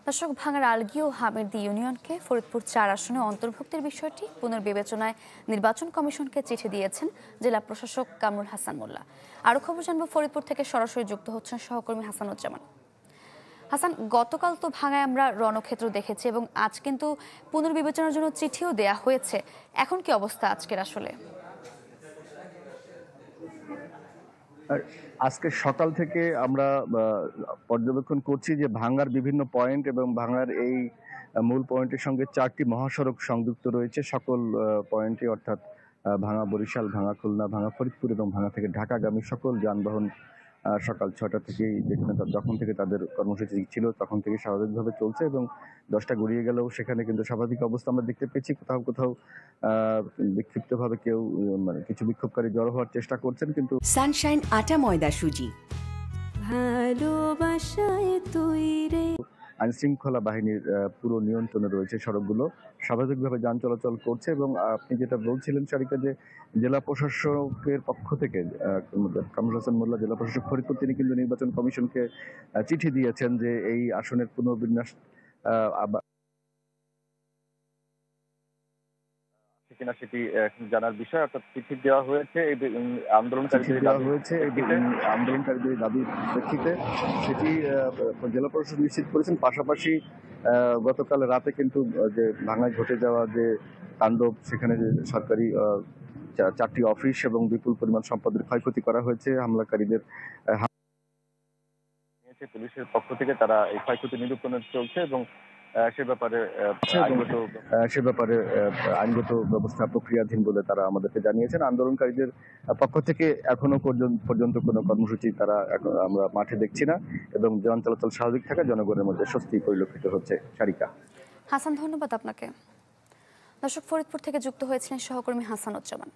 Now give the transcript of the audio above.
দর্শক, ভাঙার আলগী ও হামিরদী ইউনিয়নকে ফরিদপুর ৪ আসনে অন্তর্ভুক্তির বিষয়টি পুনর্বিবেচনায় নির্বাচন কমিশনকে চিঠি দিয়েছেন জেলা প্রশাসক কামরুল হাসান মোল্লা। আরও খবর জানবো, ফরিদপুর থেকে সরাসরি যুক্ত হচ্ছেন সহকর্মী হাসানুজ্জামান। হাসান, গতকাল তো ভাঙায় আমরা রণক্ষেত্র দেখেছি এবং আজ কিন্তু পুনর্বিবেচনার জন্য চিঠিও দেয়া হয়েছে। এখন কি অবস্থা আজকের আসলে? আজকে সকাল থেকে আমরা পর্যবেক্ষণ করছি যে ভাঙ্গার বিভিন্ন পয়েন্ট এবং ভাঙ্গার এই মূল পয়েন্টের সঙ্গে 4টি মহাসড়ক সংযুক্ত রয়েছে। সকল পয়েন্টে অর্থাৎ ভাঙ্গা বরিশাল, ভাঙ্গা খুলনা, ভাঙ্গা ফরিদপুর এবং ভাঙ্গা থেকে ঢাকাগামী সকল যানবাহন সকাল 6টা থেকেই যখন থেকে তাদের কর্মসূচি ছিল তখন থেকে স্বাভাবিকভাবে চলছে এবং 10টা গড়িয়ে গেলেও সেখানে কিন্তু স্বাভাবিক অবস্থা আমরা দেখতে পেয়েছি। কোথাও কোথাও বিক্ষিপ্তভাবে কেউ মানে কিছু বিক্ষোভকারী জড়ো হওয়ার চেষ্টা করছেন, কিন্তু সানশাইন আটা ময়দা সুজি ভালোবাসায় তৈরি। আইনশৃঙ্খলা বাহিনীর পুরো নিয়ন্ত্রণে রয়েছে সড়কগুলো, স্বাভাবিকভাবে যান চলাচল করছে। এবং আপনি যেটা বলছিলেন সারিকা, যে জেলা প্রশাসকের পক্ষ থেকে কামরুল হাসান মোল্লা, জেলা প্রশাসক ফরিদপুর, তিনি কিন্তু নির্বাচন কমিশনকে চিঠি দিয়েছেন যে এই আসনের পুনর্বিন্যাস কিনা সেটি জানার বিষয়। অর্থাৎ চিঠি দেওয়া হয়েছে এই আন্দোলনকারীদের দাবির প্রেক্ষিতে, সেটি জেলা প্রশাসক নিশ্চিত করেছেন। পাশাপাশি গতকাল রাতে কিন্তু যে ভাঙায় ঘটে যাওয়া যে তাণ্ডব, সেখানে যে সরকারি 4টি অফিস এবং বিপুল পরিমাণ সম্পদের ক্ষয়ক্ষতি করা হয়েছে হামলাকারীদের পুলিশের পক্ষ থেকে, তারা এই ক্ষয়ক্ষতি নিরূপণে চলছে এবং সে ব্যাপারে আইনগত ব্যবস্থা প্রক্রিয়াধীন বলে তারা আমাদেরকে জানিয়েছেন। আন্দোলনকারীদের পক্ষ থেকে এখনো পর্যন্ত কোনো কর্মসূচি আমরা মাঠে দেখছি না এবং যান চলাচল স্বাভাবিক থাকা জনগণের মধ্যে স্বস্তি পরিলক্ষিত হচ্ছে। সারিকা। হাসান, ধন্যবাদ আপনাকে। দর্শক, ফরিদপুর থেকে যুক্ত হয়েছিলেন সহকর্মী হাসানুজ্জামান।